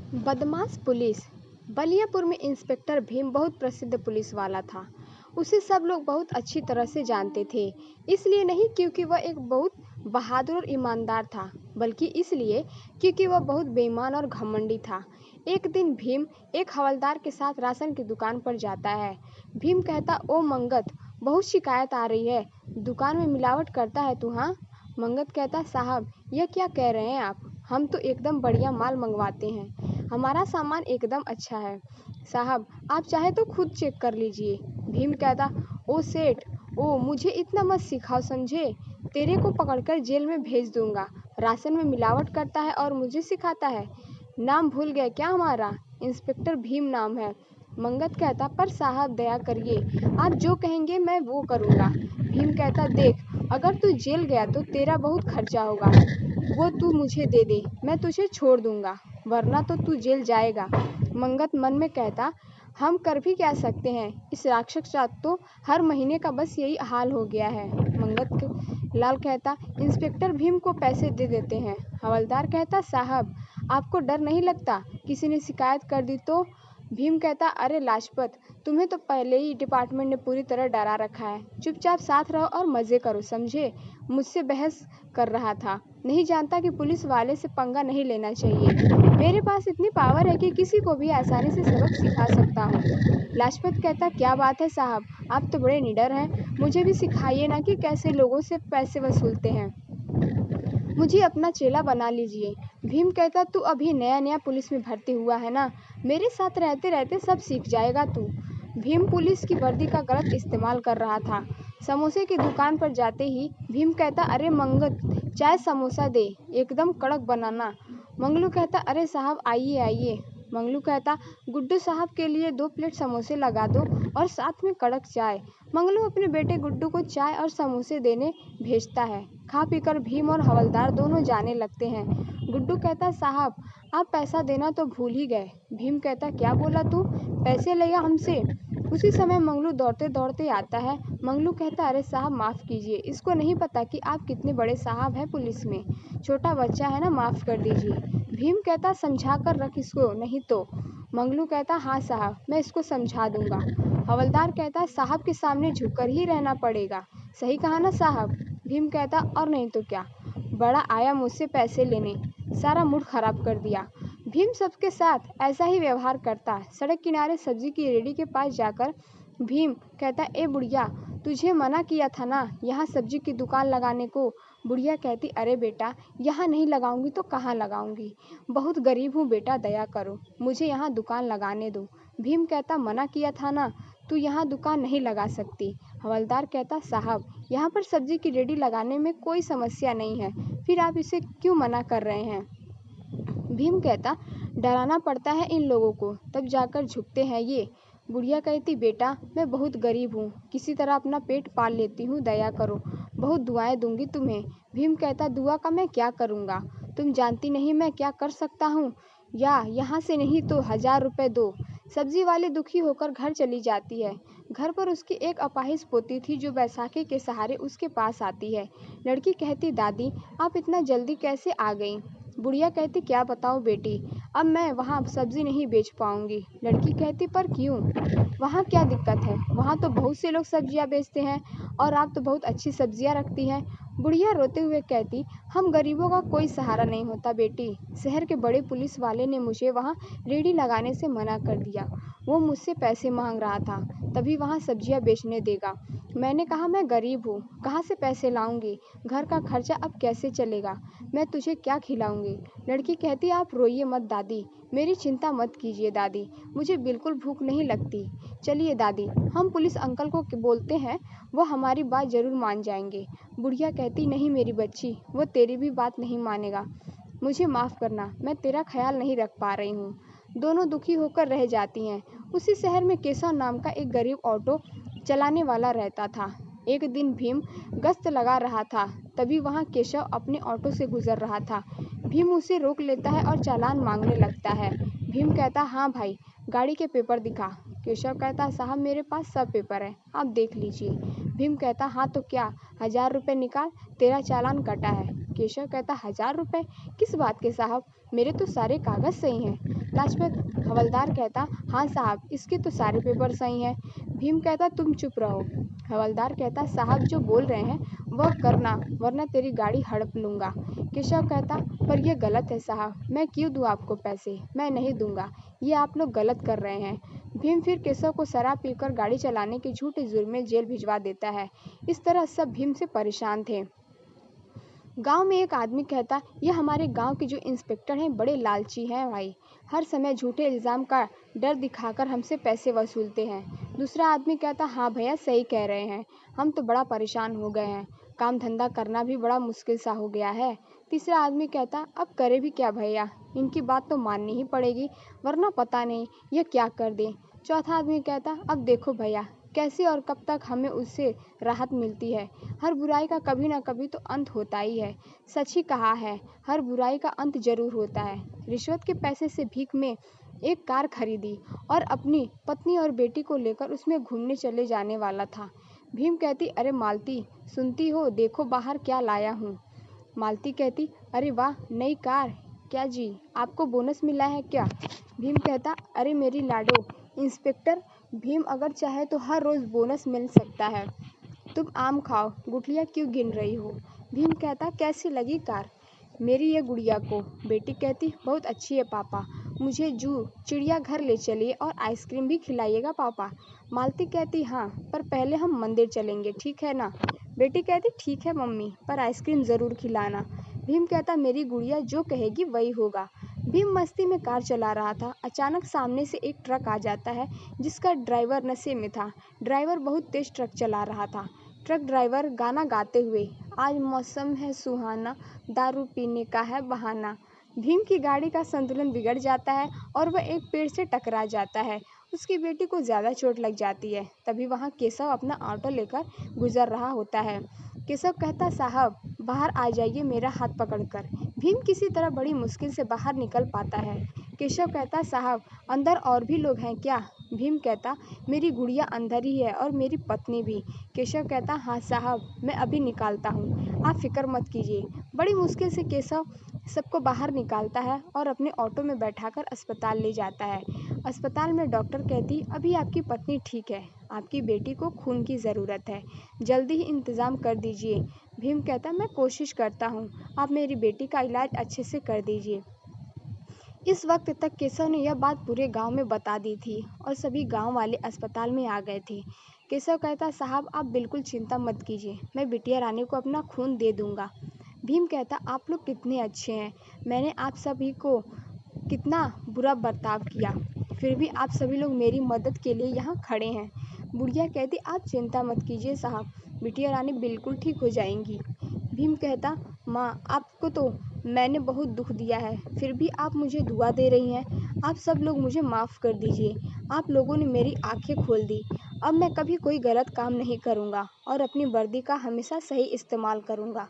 बदमाश पुलिस। बलियापुर में इंस्पेक्टर भीम बहुत प्रसिद्ध पुलिस वाला था। उसे सब लोग बहुत अच्छी तरह से जानते थे। इसलिए नहीं क्योंकि वह एक बहुत बहादुर और ईमानदार था, बल्कि इसलिए क्योंकि वह बहुत बेईमान और घमंडी था। एक दिन भीम एक हवलदार के साथ राशन की दुकान पर जाता है। भीम कहता, ओ मंगत, बहुत शिकायत आ रही है, दुकान में मिलावट करता है तू। हाँ? मंगत कहता, साहब यह क्या कह रहे हैं आप? हम तो एकदम बढ़िया माल मंगवाते हैं, हमारा सामान एकदम अच्छा है। साहब आप चाहे तो खुद चेक कर लीजिए। भीम कहता, ओ सेठ, ओ मुझे इतना मत सिखाओ, समझे? तेरे को पकड़कर जेल में भेज दूंगा। राशन में मिलावट करता है और मुझे सिखाता है। नाम भूल गए क्या हमारा? इंस्पेक्टर भीम नाम है। मंगत कहता, पर साहब दया करिए, आप जो कहेंगे मैं वो करूँगा। भीम कहता, देख, अगर तू जेल गया तो तेरा बहुत खर्चा होगा, वो तू मुझे दे दे, मैं तुझे छोड़ दूंगा, वरना तो तू जेल जाएगा। मंगत मन में कहता, हम कर भी क्या सकते हैं, इस राक्षस का तो हर महीने का बस यही हाल हो गया है। मंगत लाल कहता, इंस्पेक्टर भीम को पैसे दे देते हैं। हवलदार कहता, साहब आपको डर नहीं लगता, किसी ने शिकायत कर दी तो? भीम कहता, अरे लाजपत, तुम्हें तो पहले ही डिपार्टमेंट ने पूरी तरह डरा रखा है, चुपचाप साथ रहो और मजे करो, समझे? मुझसे बहस कर रहा था, नहीं जानता कि पुलिस वाले से पंगा नहीं लेना चाहिए। मेरे पास इतनी पावर है कि किसी को भी आसानी से सबक सिखा सकता हूँ। लाजपत कहता, क्या बात है साहब, आप तो बड़े निडर हैं, मुझे भी सिखाइए ना कि कैसे लोगों से पैसे वसूलते हैं, मुझे अपना चेला बना लीजिए। भीम कहता, तू अभी नया नया पुलिस में भर्ती हुआ है ना, मेरे साथ रहते रहते सब सीख जाएगा तू। भीम पुलिस की वर्दी का गलत इस्तेमाल कर रहा था। समोसे की दुकान पर जाते ही भीम कहता, अरे मंगत, चाय समोसा दे, एकदम कड़क बनाना। मंगलू कहता, अरे साहब आइए आइए। मंगलू कहता, गुड्डू साहब के लिए 2 प्लेट समोसे लगा दो और साथ में कड़क चाय। मंगलू अपने बेटे गुड्डू को चाय और समोसे देने भेजता है। खा पीकर भीम और हवलदार दोनों जाने लगते हैं। गुड्डू कहता, साहब आप पैसा देना तो भूल ही गए। भीम कहता, क्या बोला तू, पैसे लेगा हमसे? उसी समय मंगलू दौड़ते दौड़ते आता है। मंगलू कहता, अरे साहब माफ़ कीजिए, इसको नहीं पता कि आप कितने बड़े साहब हैं पुलिस में, छोटा बच्चा है ना, माफ़ कर दीजिए। भीम कहता, समझा कर रख इसको, नहीं तो। मंगलू कहता, हाँ साहब मैं इसको समझा दूंगा। हवलदार कहता, साहब के सामने झुककर ही रहना पड़ेगा, सही कहा ना साहब? भीम कहता, और नहीं तो क्या, बड़ा आया मुझसे पैसे लेने, सारा मूड खराब कर दिया। भीम सबके साथ ऐसा ही व्यवहार करता। सड़क किनारे सब्जी की रेडी के पास जाकर भीम कहता, ए बुढ़िया, तुझे मना किया था ना यहाँ सब्जी की दुकान लगाने को? बुढ़िया कहती, अरे बेटा, यहाँ नहीं लगाऊंगी तो कहाँ लगाऊंगी, बहुत गरीब हूँ बेटा, दया करो, मुझे यहाँ दुकान लगाने दो। भीम कहता, मना किया था ना, तू यहाँ दुकान नहीं लगा सकती। हवलदार कहता, साहब यहाँ पर सब्जी की रेडी लगाने में कोई समस्या नहीं है, फिर आप इसे क्यों मना कर रहे हैं? भीम कहता, डराना पड़ता है इन लोगों को, तब जाकर झुकते हैं ये। बुढ़िया कहती, बेटा मैं बहुत गरीब हूँ, किसी तरह अपना पेट पाल लेती हूँ, दया करो, बहुत दुआएं दूंगी तुम्हें। भीम कहता, दुआ का मैं क्या करूँगा, तुम जानती नहीं मैं क्या कर सकता हूँ, या यहाँ से नहीं तो 1000 रुपये दो। सब्जी वाली दुखी होकर घर चली जाती है। घर पर उसकी एक अपाहिज पोती थी जो बैसाखी के सहारे उसके पास आती है। लड़की कहती, दादी आप इतना जल्दी कैसे आ गई? बुढ़िया कहती, क्या बताऊँ बेटी, अब मैं वहाँ सब्जी नहीं बेच पाऊंगी। लड़की कहती, पर क्यों, वहाँ क्या दिक्कत है, वहाँ तो बहुत से लोग सब्जियाँ बेचते हैं और आप तो बहुत अच्छी सब्जियाँ रखती हैं। बुढ़िया रोते हुए कहती, हम गरीबों का कोई सहारा नहीं होता बेटी, शहर के बड़े पुलिस वाले ने मुझे वहाँ रेडी लगाने से मना कर दिया, वो मुझसे पैसे मांग रहा था, तभी वहाँ सब्जियाँ बेचने देगा। मैंने कहा मैं गरीब हूँ, कहाँ से पैसे लाऊंगी, घर का खर्चा अब कैसे चलेगा, मैं तुझे क्या खिलाऊंगी? लड़की कहती, आप रोइए मत दादी, मेरी चिंता मत कीजिए दादी, मुझे बिल्कुल भूख नहीं लगती। चलिए दादी, हम पुलिस अंकल को बोलते हैं, वो हमारी बात जरूर मान जाएंगे। बुढ़िया कहती, नहीं मेरी बच्ची, वो तेरी भी बात नहीं मानेगा, मुझे माफ़ करना, मैं तेरा ख्याल नहीं रख पा रही हूँ। दोनों दुखी होकर रह जाती हैं। उसी शहर में केशव नाम का एक गरीब ऑटो चलाने वाला रहता था। एक दिन भीम गश्त लगा रहा था, तभी वहाँ केशव अपने ऑटो से गुजर रहा था। भीम उसे रोक लेता है और चालान मांगने लगता है। भीम कहता, हाँ भाई, गाड़ी के पेपर दिखा। केशव कहता, साहब मेरे पास सब पेपर है, आप देख लीजिए। भीम कहता, हाँ तो क्या, 1000 रुपये निकाल, तेरा चालान कटा है। केशव कहता, 1000 रुपये, किस बात के साहब, मेरे तो सारे कागज सही हैं। लाजपत हवलदार कहता, हाँ साहब, इसके तो सारे पेपर सही हैं। भीम कहता, तुम चुप रहो। हवलदार कहता, साहब जो बोल रहे हैं वह करना, वरना तेरी गाड़ी हड़प लूंगा। केशव कहता, पर यह गलत है साहब, मैं क्यों दूं आपको पैसे, मैं नहीं दूंगा, ये आप लोग गलत कर रहे हैं। भीम फिर केशव को शराब पीकर गाड़ी चलाने के झूठे जुर्म में जेल भिजवा देता है। इस तरह सब भीम से परेशान थे। गांव में एक आदमी कहता, यह हमारे गांव के जो इंस्पेक्टर हैं बड़े लालची हैं भाई, हर समय झूठे इल्ज़ाम का डर दिखाकर हमसे पैसे वसूलते हैं। दूसरा आदमी कहता, हाँ भैया सही कह रहे हैं, हम तो बड़ा परेशान हो गए हैं, काम धंधा करना भी बड़ा मुश्किल सा हो गया है। तीसरा आदमी कहता, अब करे भी क्या भैया, इनकी बात तो माननी ही पड़ेगी, वरना पता नहीं यह क्या कर दें। चौथा आदमी कहता, अब देखो भैया, कैसे और कब तक हमें उससे राहत मिलती है, हर बुराई का कभी ना कभी तो अंत होता ही है। सच ही कहा है, हर बुराई का अंत जरूर होता है। रिश्वत के पैसे से भीख में एक कार खरीदी और अपनी पत्नी और बेटी को लेकर उसमें घूमने चले जाने वाला था। भीम कहती, अरे मालती, सुनती हो, देखो बाहर क्या लाया हूँ। मालती कहती, अरे वाह, नई कार, क्या जी आपको बोनस मिला है क्या? भीम कहता, अरे मेरी लाडो इंस्पेक्टर, भीम अगर चाहे तो हर रोज बोनस मिल सकता है। तुम आम खाओ, गुठलियाँ क्यों गिन रही हो? भीम कहता, कैसी लगी कार मेरी ये गुड़िया को? बेटी कहती, बहुत अच्छी है पापा, मुझे जू चिड़ियाघर ले चलिए और आइसक्रीम भी खिलाइएगा पापा। मालती कहती, हाँ, पर पहले हम मंदिर चलेंगे, ठीक है ना? बेटी कहती, ठीक है मम्मी, पर आइसक्रीम ज़रूर खिलाना। भीम कहता, मेरी गुड़िया जो कहेगी वही होगा। भीम मस्ती में कार चला रहा था। अचानक सामने से एक ट्रक आ जाता है जिसका ड्राइवर नशे में था। ड्राइवर बहुत तेज ट्रक चला रहा था। ट्रक ड्राइवर गाना गाते हुए, आज मौसम है सुहाना, दारू पीने का है बहाना। भीम की गाड़ी का संतुलन बिगड़ जाता है और वह एक पेड़ से टकरा जाता है। उसकी बेटी को ज़्यादा चोट लग जाती है। तभी वहाँ केशव अपना ऑटो लेकर गुजर रहा होता है। केशव कहता, साहब बाहर आ जाइए मेरा हाथ पकड़कर। भीम किसी तरह बड़ी मुश्किल से बाहर निकल पाता है। केशव कहता, साहब अंदर और भी लोग हैं क्या? भीम कहता, मेरी गुड़िया अंदर ही है और मेरी पत्नी भी। केशव कहता, हाँ साहब, मैं अभी निकालता हूँ, आप फिक्र मत कीजिए। बड़ी मुश्किल से केशव सबको बाहर निकालता है और अपने ऑटो में बैठाकर अस्पताल ले जाता है। अस्पताल में डॉक्टर कहती, अभी आपकी पत्नी ठीक है, आपकी बेटी को खून की ज़रूरत है, जल्दी ही इंतज़ाम कर दीजिए। भीम कहता, मैं कोशिश करता हूँ, आप मेरी बेटी का इलाज अच्छे से कर दीजिए। इस वक्त तक केशव ने यह बात पूरे गांव में बता दी थी और सभी गांव वाले अस्पताल में आ गए थे। केशव कहता, साहब आप बिल्कुल चिंता मत कीजिए, मैं बिटिया रानी को अपना खून दे दूंगा। भीम कहता, आप लोग कितने अच्छे हैं, मैंने आप सभी को कितना बुरा बर्ताव किया, फिर भी आप सभी लोग मेरी मदद के लिए यहाँ खड़े हैं। बुढ़िया कहती, आप चिंता मत कीजिए साहब, बिटिया रानी बिल्कुल ठीक हो जाएंगी। भीम कहता, माँ आपको तो मैंने बहुत दुख दिया है, फिर भी आप मुझे दुआ दे रही हैं। आप सब लोग मुझे माफ़ कर दीजिए, आप लोगों ने मेरी आंखें खोल दी। अब मैं कभी कोई गलत काम नहीं करूँगा और अपनी वर्दी का हमेशा सही इस्तेमाल करूँगा।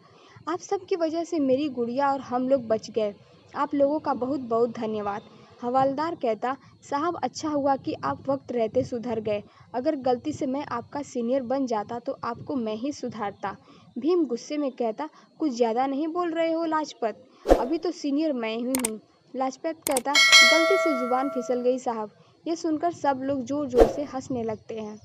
आप सब की वजह से मेरी गुड़िया और हम लोग बच गए। आप लोगों का बहुत बहुत धन्यवाद। हवलदार कहता, साहब अच्छा हुआ कि आप वक्त रहते सुधर गए, अगर गलती से मैं आपका सीनियर बन जाता तो आपको मैं ही सुधारता। भीम गुस्से में कहता, कुछ ज़्यादा नहीं बोल रहे हो लाजपत, अभी तो सीनियर मैं ही हूँ। लाजपत कहता, गलती से जुबान फिसल गई साहब। ये सुनकर सब लोग जोर जोर से हंसने लगते हैं।